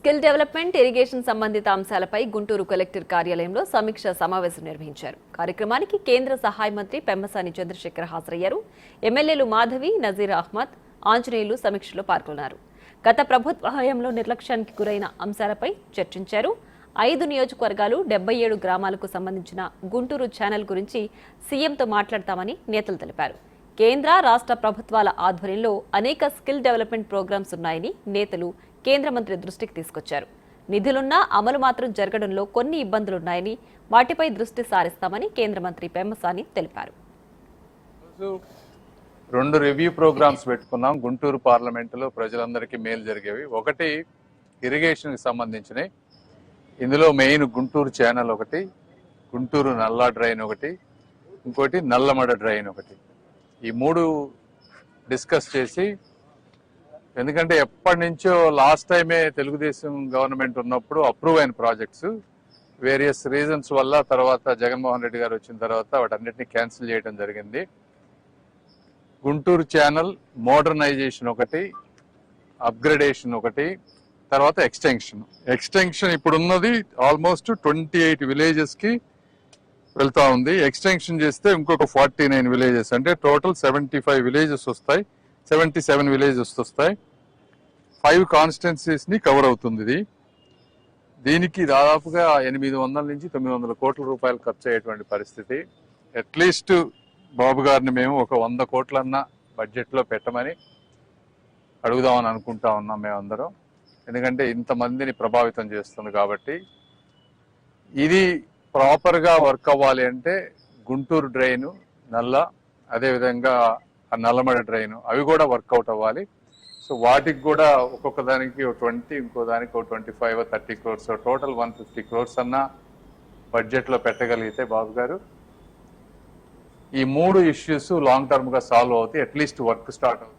Skill development, irrigation సంబంధిత అంశాలపై Guntur collector కార్యాలయంలో సమీక్ష సమావేశం నిర్వహించారు. కార్యక్రమానికి కేంద్ర సహాయ మంత్రి పెమ్మసాని చంద్రశేఖర్ హాజరయ్యారు. ఎమ్మెల్యేలు మాధవి, నజీర్ అహ్మద్, ఆంజనేయులు సమీక్షలో పాల్గొన్నారు. గత ప్రభుత్వ హయాంలో నిర్లక్ష్యానికి గురైన అంశాలపై చర్చించారు. 5 నియోజకవర్గాలు, 77 గ్రామాలకు సంబంధించిన గుంటూరు ఛానల్ గురించి సీఎంతో మాట్లాడతామని నేతలు తెలిపారు. కేంద్ర, రాష్ట్ర ప్రభుత్వాల ఆధ్వర్యంలో అనేక స్కిల్ డెవలప్మెంట్ ప్రోగ్రామ్స్ ఉన్నాయని నేతలు కేంద్ర మంత్రి దృష్టికి తీసుకొచ్చారు. నిధులున్నా అమలు మాత్రం జరగడంలో కొన్ని ఇబ్బందులున్నాయని, వాటిపై దృష్టి సారిస్తామని కేంద్ర మంత్రి పెమ్మసాని తెలిపారు. 2 రివ్యూ ప్రోగ్రామ్స్ పెట్టుకున్నాం. గుంటూరు పార్లమెంటులో ప్రజలందరికీ మేలు జరిగేవి. ఒకటి ఇరిగేషన్కి సంబంధించినవి. ఇందులో మెయిన్ గుంటూరు ఛానల్ ఒకటి, గుంటూరు నల్లా డ్రైన్ ఒకటి, ఇంకోటి నల్లమడ డ్రైన్ ఒకటి. ఈ 3 డిస్కస్ చేసి, ఎందుకంటే ఎప్పటి నుంచో లాస్ట్ టైమే తెలుగుదేశం గవర్నమెంట్ ఉన్నప్పుడు అప్రూవ్ అయిన ప్రాజెక్ట్స్ వేరియస్ రీజన్స్ వల్ల తర్వాత జగన్మోహన్ రెడ్డి గారు వచ్చిన తర్వాత వాటన్నిటిని క్యాన్సిల్ చేయడం జరిగింది. గుంటూరు ఛానల్ మోడర్నైజేషన్ ఒకటి, అప్గ్రేడేషన్ ఒకటి, తర్వాత ఎక్స్టెన్షన్ ఇప్పుడు ఉన్నది ఆల్మోస్ట్ 28 విలేజెస్ కి వెళ్తా ఉంది. ఎక్స్టెన్షన్ చేస్తే ఇంకొక 49 విలేజెస్, అంటే టోటల్ 75 విలేజెస్ వస్తాయి, 77 విలేజెస్ వస్తాయి. 5 కాన్స్టిట్యున్సీస్ ని కవర్ అవుతుంది. దీనికి దాదాపుగా 800 నుంచి 900 కోట్ల రూపాయలు ఖర్చు అయ్యేటువంటి పరిస్థితి. అట్లీస్ట్ బాబు గారిని మేము ఒక 100 కోట్లన్నా బడ్జెట్ లో పెట్టమని అడుగుదామని అనుకుంటా ఉన్నాం మేమందరం. ఎందుకంటే ఇంతమందిని ప్రభావితం చేస్తుంది కాబట్టి. ఇది ప్రాపర్ గా వర్క్ అవ్వాలి అంటే గుంటూరు డ్రైన్, అదేవిధంగా నల్లమడ డ్రైన్, అవి కూడా వర్కౌట్ అవ్వాలి. సో వాటికి కూడా ఒక్కొక్క దానికి 20, ఇంకో దానికి 25 30 క్రోర్స్, టోటల్ 150 క్రోర్స్ అన్నా బడ్జెట్ లో పెట్టగలిగితే బాబు గారు ఈ 3 ఇష్యూస్ లాంగ్ టర్మ్ గా సాల్వ్ అవుతాయి. అట్లీస్ట్ వర్క్ స్టార్ట్ అవుతుంది.